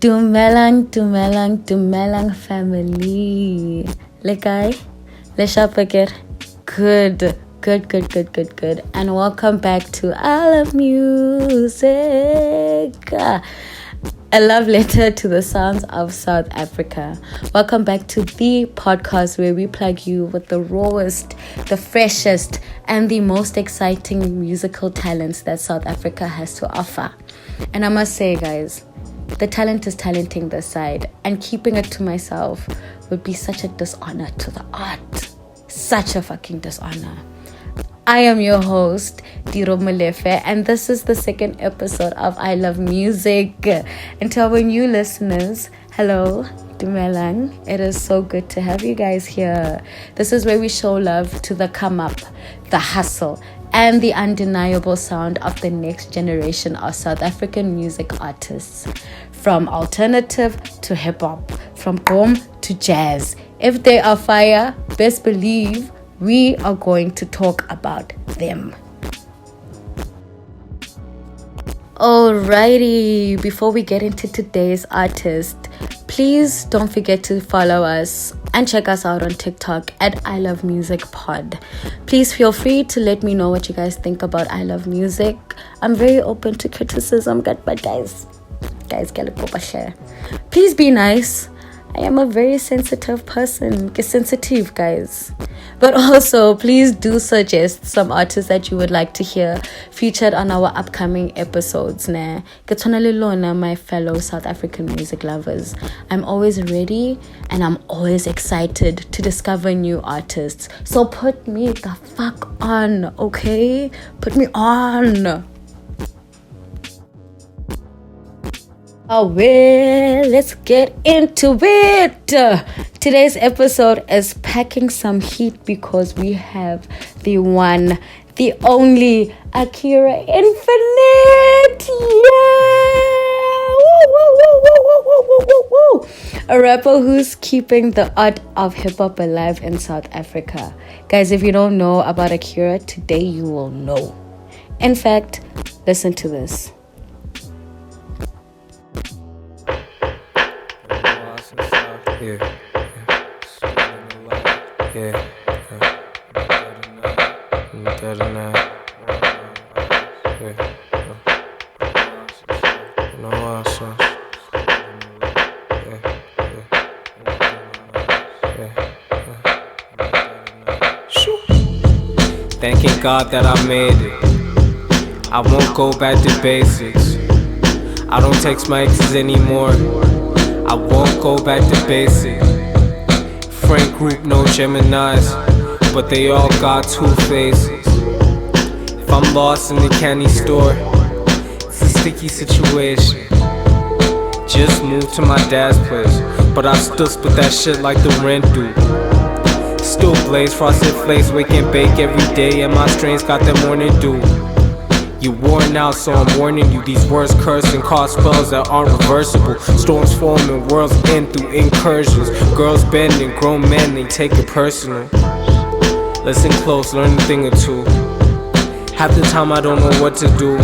Dumelang family. Lekai, leshapaker. Good. And welcome back to I Love Music. A love letter to the sounds of South Africa. Welcome back to the podcast where we plug you with the rawest, the freshest, and the most exciting musical talents that South Africa has to offer. And I must say, guys, the talent is talenting this side, and keeping it to myself would be such a dishonor to the art. Such a fucking dishonor. I am your host, Diro Molefe, and this is the second episode of I Love Music. And to our new listeners, hello, Dumelang. It is so good to have you guys here. This is where we show love to the come up, the hustle, and the undeniable sound of the next generation of South African music artists. From alternative to hip-hop, from boom to jazz. If they are fire, best believe we are going to talk about them. Alrighty, before we get into today's artist, please don't forget to follow us and check us out on TikTok at I Love Music Pod. Please feel free to let me know what you guys think about I Love Music. I'm very open to criticism, but guys, get a share. Please be nice. I am a very sensitive person. Get sensitive, guys. But also, please do suggest some artists that you would like to hear featured on our upcoming episodes. My fellow South African music lovers. I'm always ready and I'm always excited to discover new artists. So put me the fuck on, okay? Put me on. Oh, well, let's get into it. Today's episode is packing some heat because we have the one, the only akirainfinite. Yeah! Woo! A rapper who's keeping the art of hip-hop alive in South Africa. Guys, if you don't know about Akira, today you will know. In fact, listen to this. Thanking God that I made it. I won't go back to basics. I don't text my exes anymore. I won't go back to basics. Friend group, no Geminis, but they all got two faces. If I'm lost in the candy store, it's a sticky situation. Just moved to my dad's place, but I still split that shit like the rent due. Still blaze, frosted flakes, wake and bake every day, and my strains got them morning dew. You worn out, so I'm warning you. These words curse and cause spells that aren't reversible. Storms form and worlds end through incursions. Girls bend and grown men, they take it personal. Listen close, learn a thing or two. Half the time I don't know what to do,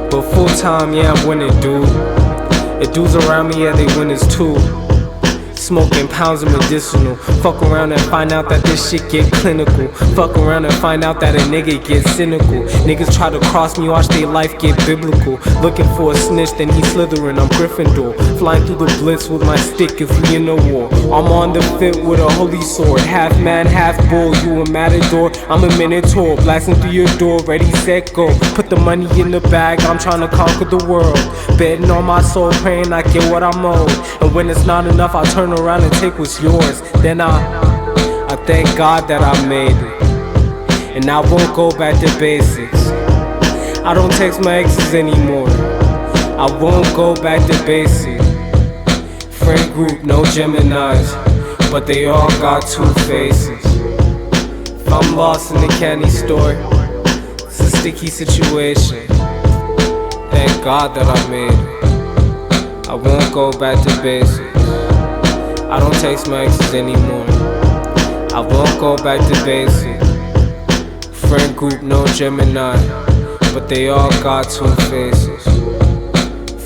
but full time, yeah, I'm winning, dude. The dudes around me, yeah, they winners too. Smoking pounds of medicinal. Fuck around and find out that this shit get clinical. Fuck around and find out that a nigga get cynical. Niggas try to cross me, watch their life get biblical. Looking for a snitch, then he slithering, I'm Gryffindor. Flying through the blitz with my stick if we in a war. I'm on the fit with a holy sword. Half man, half bull, you a matador, I'm a minotaur. Blasting through your door, ready, set, go. Put the money in the bag, I'm trying to conquer the world. Betting on my soul, praying I get what I'm owed. And when it's not enough, I turn around and take what's yours. Then I thank God that I made it, and I won't go back to basics. I don't text my exes anymore. I won't go back to basics. Friend group, no Geminis, but they all got two faces. If I'm lost in the candy store, it's a sticky situation. Thank God that I made it. I won't go back to basics. I don't text my exes anymore. I won't go back to basics. Friend group, no Gemini, but they all got two faces.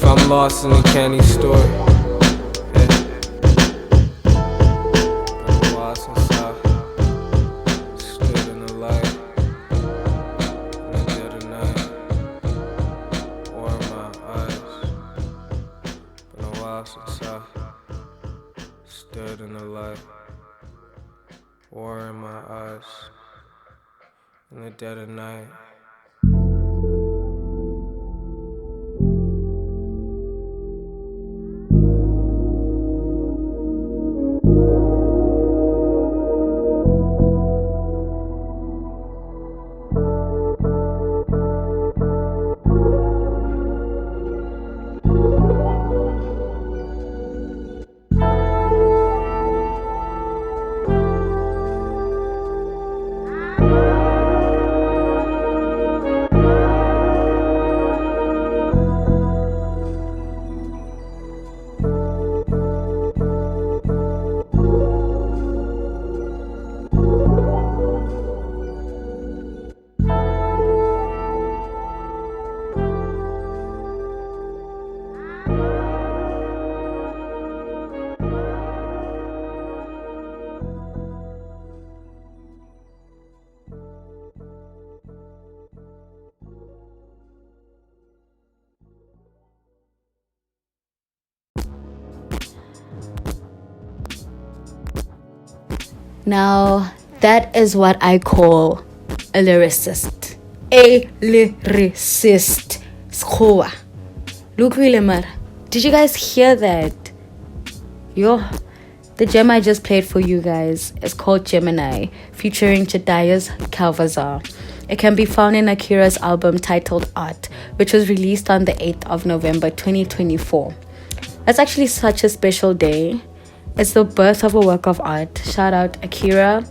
if I'm lost in a candy store. Yeah. Been a while since I stood in the light in the dead of night, warm my eyes. Been a while since I stood in the light, war in my eyes in the dead of night. Now, that is what I call a lyricist. A lyricist. Skhowa. Look, Willemar. Did you guys hear that? Yo, the gem I just played for you guys is called Gemini, featuring Jediah's Calvazar. It can be found in Akira's album titled Art, which was released on the 8th of November 2024. That's actually such a special day. It's the birth of a work of art. Shout out Akira.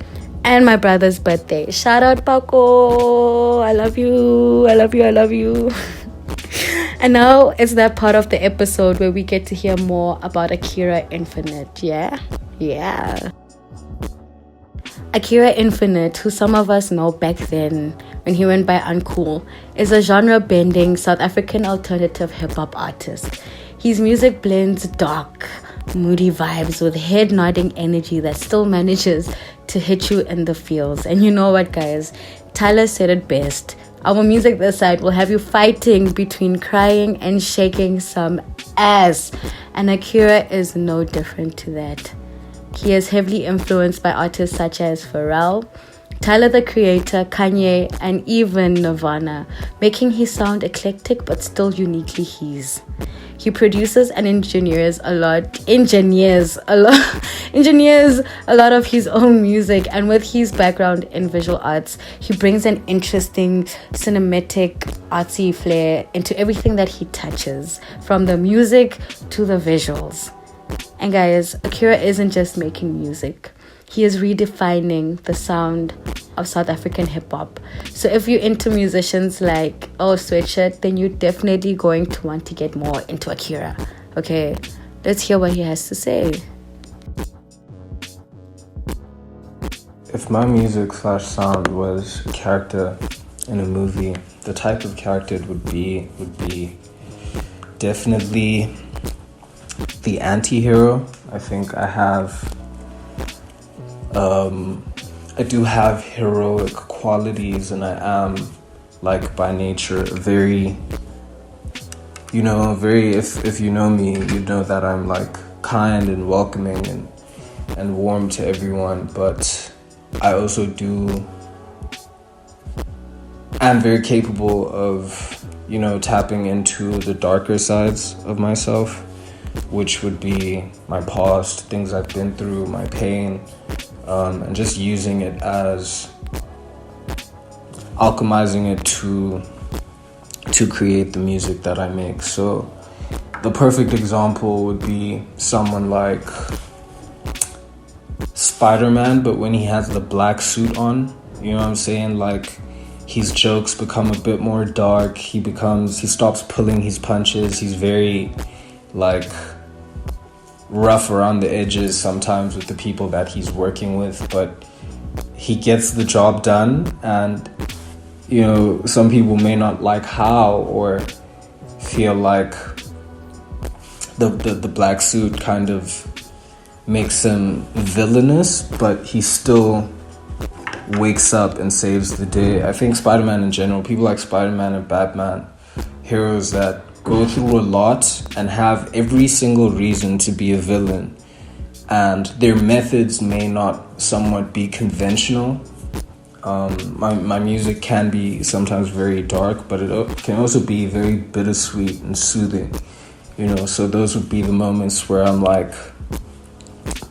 And my brother's birthday. Shout out Paco. I love you. I love you. I love you. And now it's that part of the episode where we get to hear more about Akira Infinite. Yeah? Yeah. Akira Infinite, who some of us know back then when he went by Uncool, is a genre-bending South African alternative hip-hop artist. His music blends dark, moody vibes with head-nodding energy that still manages to hit you in the feels. And you know what, guys? Tyler said it best. Our music this side will have you fighting between crying and shaking some ass. And Akira is no different to that. He is heavily influenced by artists such as Pharrel, Tyler the Creator, Kanye, and even Nirvana, making his sound eclectic but still uniquely his. He produces and engineers a lot of his own music, and with his background in visual arts, he brings an interesting cinematic artsy flair into everything that he touches, from the music to the visuals. And guys, Akira isn't just making music. He is redefining the sound of South African hip-hop. So if you're into musicians like Sweatshirt, then you're definitely going to want to get more into Akira. Okay, let's hear what he has to say. If my music / sound was a character in a movie, the type of character it would be definitely the anti-hero. I think I do have heroic qualities, and I am, like, by nature very, if you know me, you know that I'm like kind and welcoming and warm to everyone, but I also am very capable of, tapping into the darker sides of myself, which would be my past, things I've been through, my pain, and just using it as alchemizing it to create the music that I make. So the perfect example would be someone like Spider-Man, but when he has the black suit on, you know what I'm saying? Like, his jokes become a bit more dark. He stops pulling his punches. He's very, like, rough around the edges sometimes with the people that he's working with, but he gets the job done. And some people may not like how, or feel like the black suit kind of makes him villainous, but he still wakes up and saves the day. I think Spider-Man in general, people like Spider-Man and Batman, heroes that go through a lot and have every single reason to be a villain, and their methods may not somewhat be conventional. My music can be sometimes very dark, but it can also be very bittersweet and soothing, so those would be the moments where I'm like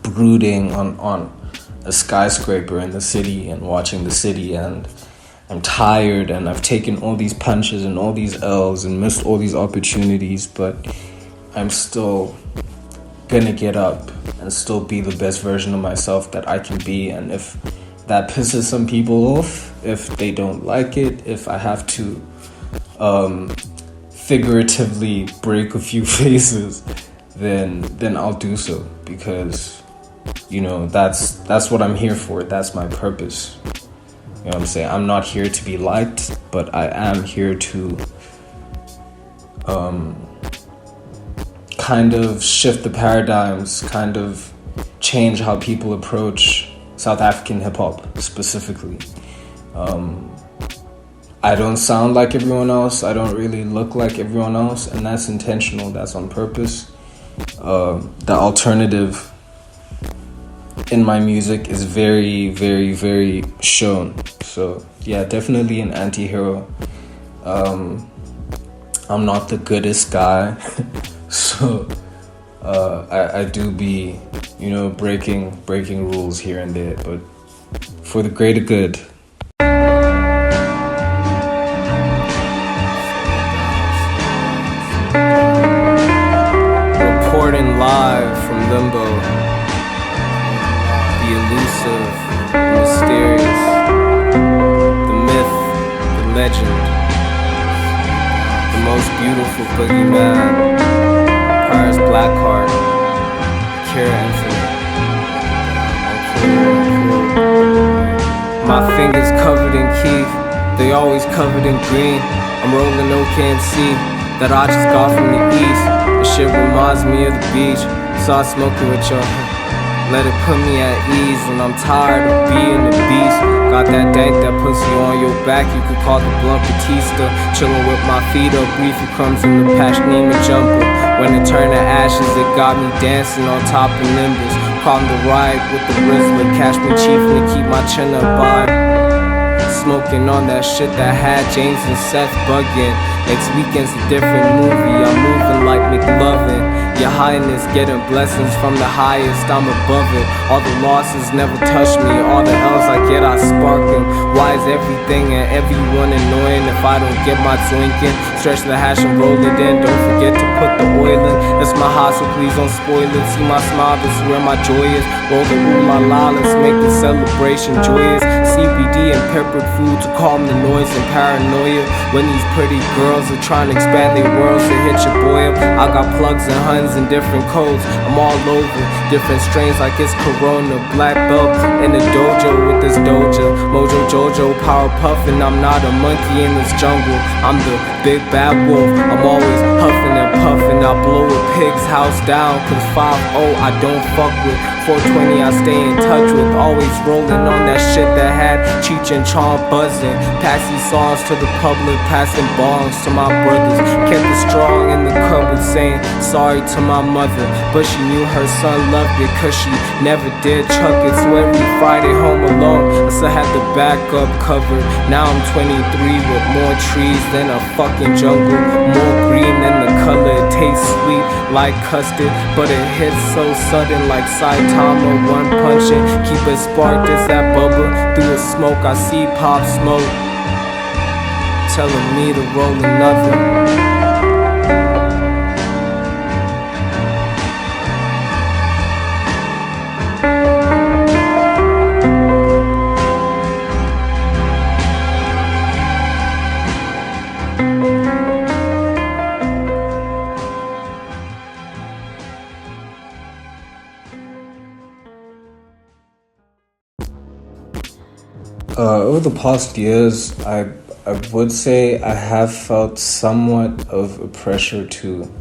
brooding on a skyscraper in the city and watching the city, and I'm tired and I've taken all these punches and all these L's and missed all these opportunities, but I'm still gonna get up and still be the best version of myself that I can be. And if that pisses some people off, if they don't like it, if I have to figuratively break a few faces, then I'll do so, because that's what I'm here for. That's my purpose. You know what I'm saying? I'm not here to be liked, but I am here to kind of shift the paradigms, kind of change how people approach South African hip-hop specifically. I don't sound like everyone else. I don't really look like everyone else, and that's intentional. That's on purpose. The alternative in my music is very, very, very shown. So yeah, definitely an anti-hero. I'm not the goodest guy. So I do be, breaking rules here and there, but for the greater good. Reporting live from Limbo, the elusive, the mysterious, the myth, the legend, the most beautiful boogeyman, Paris Blackheart, akirainfinite. My fingers covered in keef, they always covered in green. I'm rolling no can't see that I just got from the east. The shit reminds me of the beach, so I smoke it with y'all. Let it put me at ease when I'm tired of being the beast. Got that dank that puts you on your back, you could call the blunt Batista. Chillin' with my feet up, briefy crumbs in the Pashnima jumper. When it turned to ashes, it got me dancing on top of Nimbus. Caught the ride with the Rizzler, catch me chiefing to keep my chin up by. Smoking on that shit that had James and Seth bugging. Next weekend's a different movie, I'm moving like McLovin. Your Highness getting blessings from the highest, I'm above it. All the losses never touch me, all the L's I get I spark them. Why is everything and everyone annoying if I don't get my twinking? Stretch the hash and roll it in, don't forget to put the oil in. That's my high, so please don't spoil it. See my smile, this is where my joy is. Roll the ooh la la, let's make the celebration joyous. CBD and peppered food to calm the noise and paranoia. When these pretty girls are trying to expand their worlds, to hit your boy up. I got plugs and huns and different codes. I'm all over, different strains like it's Corona. Black belt in the dojo with this doja. Mojo Jojo, power puffin'. I'm not a monkey in this jungle. I'm the big bad wolf. I'm always huffing and puffing. I blow a pig's house down, cause 5-0 I don't fuck with. 420 I stay in touch with. Always rolling on that shit that had Cheech and Chong buzzing. Pass these songs to the public, passing bongs to my brothers. Kept it strong in the cupboard, saying sorry to my mother, but she knew her son loved it, cause she never did chuck it. So every Friday home alone, I still had the backup covered. Now I'm 23 with more trees than a fucking jungle. More green than the color, it tastes sweet like custard, but it hits so sudden like Saitama one punching. Keep it sparked, it's that bubble. Through the smoke I see Pop Smoke telling me to roll another. Over the past years, I would say I have felt somewhat of a pressure to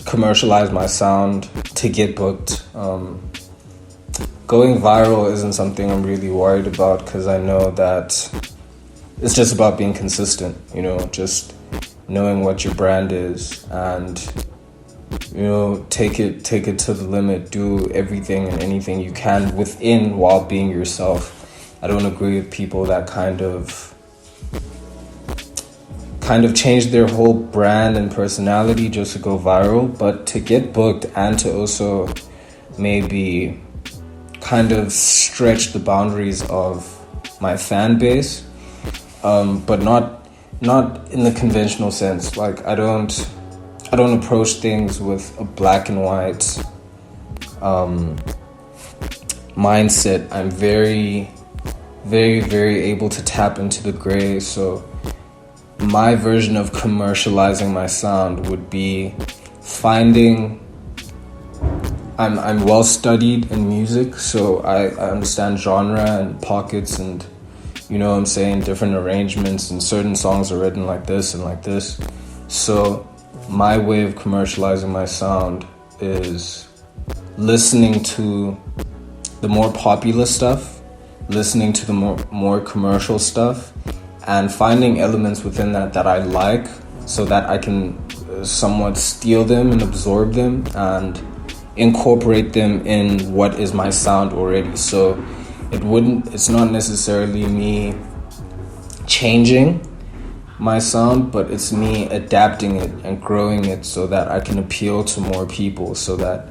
commercialize my sound to get booked. Going viral isn't something I'm really worried about, because I know that it's just about being consistent, you know, just knowing what your brand is and, you know, take it to the limit, do everything and anything you can within while being yourself. I don't agree with people that kind of change their whole brand and personality just to go viral, but to get booked and to also maybe kind of stretch the boundaries of my fan base, but not in the conventional sense. Like I don't approach things with a black and white mindset. I'm very, very, very able to tap into the gray. So my version of commercializing my sound would be finding. I'm well studied in music, so I understand genre and pockets and, you know what I'm saying, different arrangements, and certain songs are written like this and like this. So my way of commercializing my sound is listening to the more popular stuff, listening to the more commercial stuff, and finding elements within that I like, so that I can somewhat steal them and absorb them and incorporate them in what is my sound already. So it's not necessarily me changing my sound, but it's me adapting it and growing it so that I can appeal to more people, so that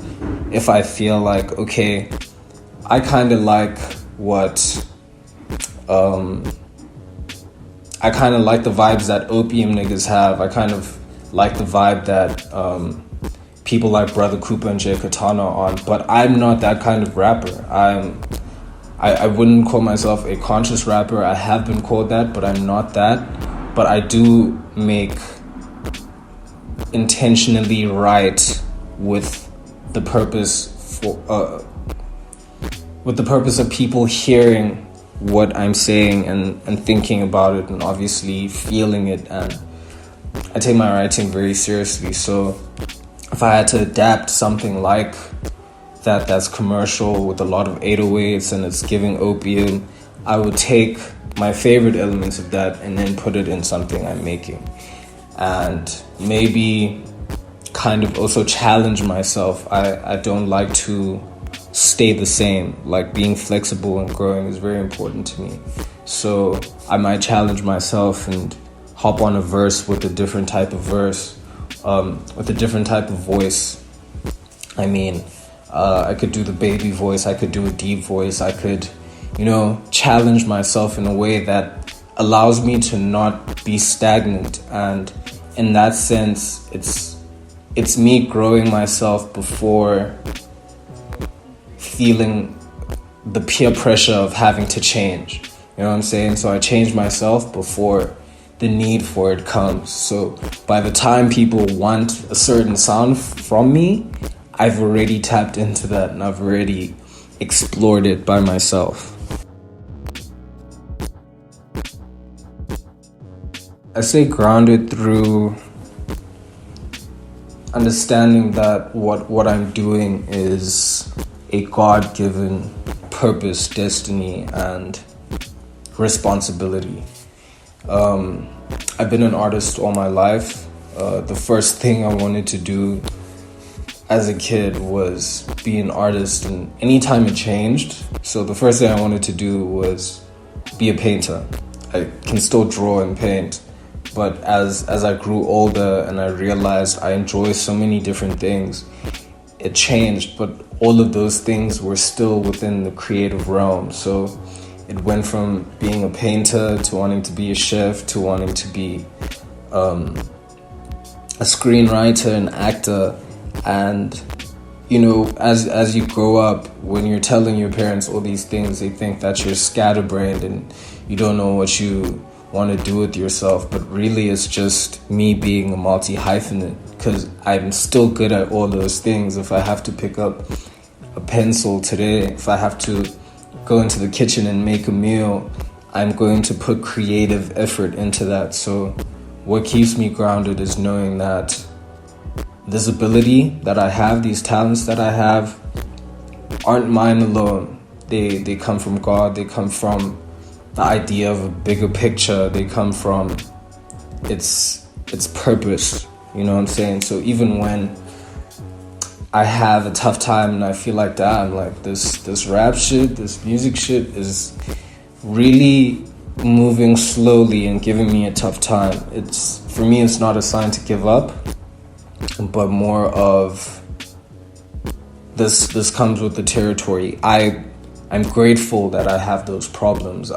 if I feel like, okay, I kind of like what I kind of like the vibes that opium niggas have. I kind of like the vibe that people like Brother Cooper and Jay Katana on, but I'm not that kind of rapper. I wouldn't call myself a conscious rapper. I have been called that, but I'm not that. But I do make intentionally right with the purpose of people hearing what I'm saying and thinking about it and obviously feeling it. And I take my writing very seriously. So if I had to adapt something like that's commercial with a lot of 808s and it's giving opium, I would take my favorite elements of that and then put it in something I'm making. And maybe kind of also challenge myself. I don't like to stay the same. Like being flexible and growing is very important to me. So I might challenge myself and hop on a verse with a different type of verse, with a different type of voice. I mean, I could do the baby voice, I could do a deep voice, I could, you know, challenge myself in a way that allows me to not be stagnant. And in that sense, it's me growing myself before feeling the peer pressure of having to change. You know what I'm saying? So I change myself before the need for it comes. So by the time people want a certain sound from me, I've already tapped into that and I've already explored it by myself. I stay grounded through understanding that what I'm doing is a God-given purpose, destiny, and responsibility. I've been an artist all my life. The first thing I wanted to do as a kid was be an artist, and anytime it changed. So the first thing I wanted to do was be a painter. I can still draw and paint, but as I grew older and I realized I enjoy so many different things, it changed, but all of those things were still within the creative realm. So it went from being a painter to wanting to be a chef to wanting to be a screenwriter, an actor. And, you know, as you grow up, when you're telling your parents all these things, they think that you're scatterbrained and you don't know what you want to do with yourself. But really, it's just me being a multi-hyphenate, because I'm still good at all those things. If I have to pick up a pencil today, if I have to go into the kitchen and make a meal, I'm going to put creative effort into that. So what keeps me grounded is knowing that visibility that I have, these talents that I have, aren't mine alone. They come from God. They come from the idea of a bigger picture. They come from its purpose. You know what I'm saying? So even when I have a tough time and I feel like, damn, like this rap shit, this music shit is really moving slowly and giving me a tough time. For me, it's not a sign to give up, but more of this comes with the territory. I'm grateful that I have those problems.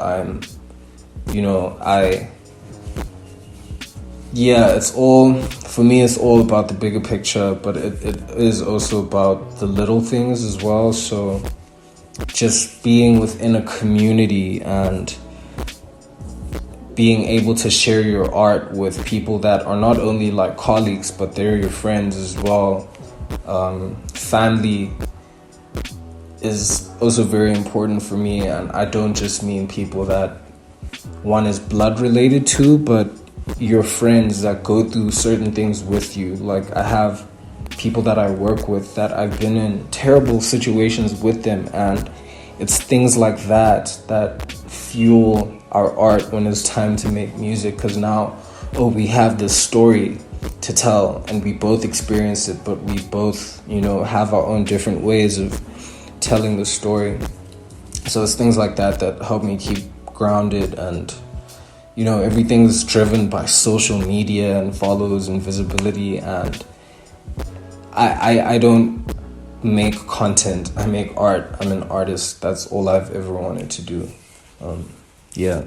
It's all, for me, it's all about the bigger picture, but it is also about the little things as well. So just being within a community and being able to share your art with people that are not only like colleagues, but they're your friends as well. Family is also very important for me, and I don't just mean people that one is blood related to, but your friends that go through certain things with you. Like, I have people that I work with that I've been in terrible situations with them, and it's things like that fuel our art when it's time to make music, because now, we have this story to tell and we both experience it, but we both, have our own different ways of telling the story. So it's things like that help me keep grounded, and everything's driven by social media and follows and visibility, and I don't make content, I make art. I'm an artist. That's all I've ever wanted to do. Yeah.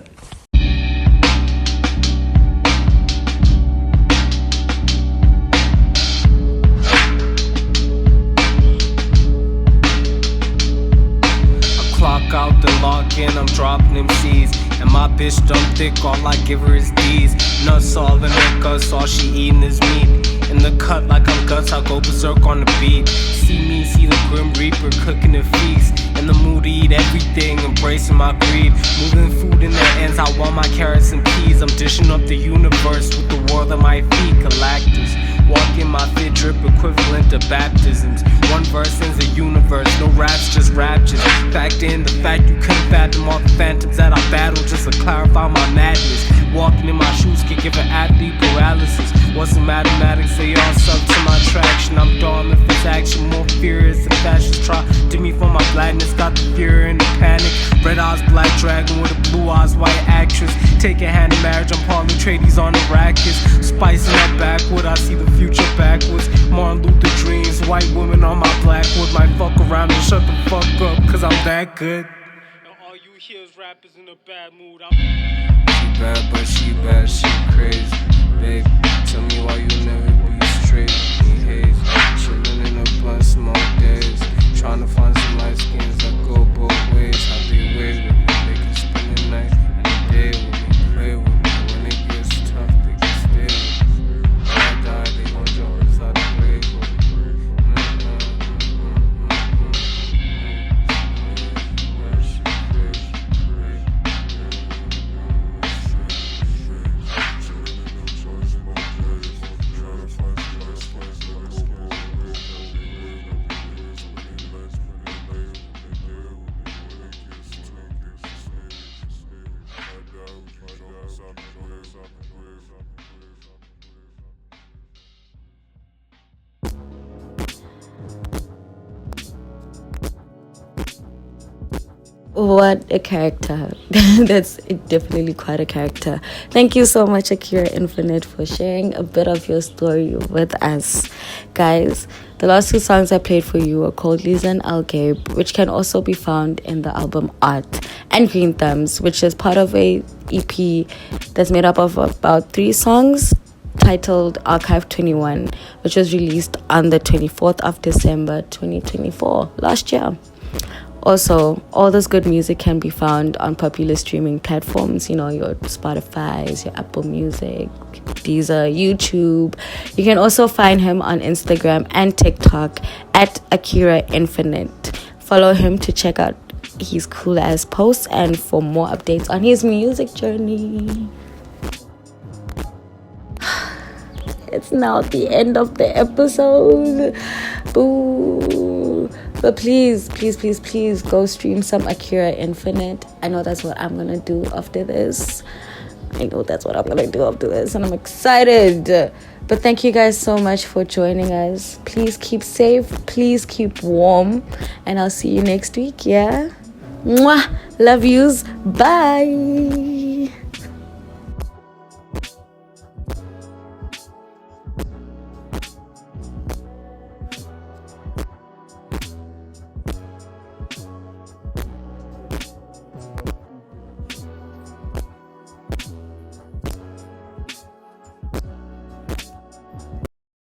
Clock out, then log in, I'm dropping them C's. And my bitch dumb thick, all I give her is D's. Nuts all in her guts, all she eating is meat. In the cut like I'm guts, I go berserk on the beat. See the grim reaper cooking the feast. In the mood to eat everything, embracing my greed. Moving food in their ends, I want my carrots and peas. I'm dishing up the universe with the world at my feet. Galactus, walking my fit drip equivalent to baptisms. One verse ends a universe, no raps, just raptures. Fact in the fact you couldn't fathom all the phantoms that I battle just to clarify my madness. Walking in my shoes can give an athlete paralysis. Wasn't mathematics, they all suck to my traction. I'm dumb if it's action, more furious than fascists try to me for my blackness. Got the fear and the panic. Red eyes, black dragon with a blue eyes, white actress. Take a hand in marriage, I'm Paul Atreides on the rackets. Spicing up backward, I see the future backwards. Martin Luther dreams, white women on my blackwood. Might fuck around and shut the fuck up, cause I'm that good. And all you hear is rappers in a bad mood. She bad, but she bad, she crazy. Babe, tell me why you never be straight. Me haze, chillin' in a blunt, smoke days. Tryna find some light skins that go both ways. How they wait with me, they can spend the night and the day with me, play with me. When it gets tough, they can stay with me. When I die, they gon' jump inside the grave with me. What a character. That's definitely quite a character. Thank you so much, Akira Infinite, for sharing a bit of your story with us. Guys, the last two songs I played for you are called Lisa and Al Gabe, which can also be found in the album Art, and Green Thumbs, which is part of a EP that's made up of about 3 songs titled Archive 21, which was released on the 24th of December 2024, last year. Also, all this good music can be found on popular streaming platforms, your Spotify's, your Apple Music, Deezer, YouTube. You can also find him on Instagram and TikTok at Akira Infinite. Follow him to check out his cool ass posts and for more updates on his music journey. It's now the end of the episode. Boo. But please go stream some Akira Infinite. I know that's what I'm gonna do after this. And I'm excited. But thank you guys so much for joining us. Please keep safe. Please keep warm. And I'll see you next week. Yeah? Mwah. Love yous. Bye.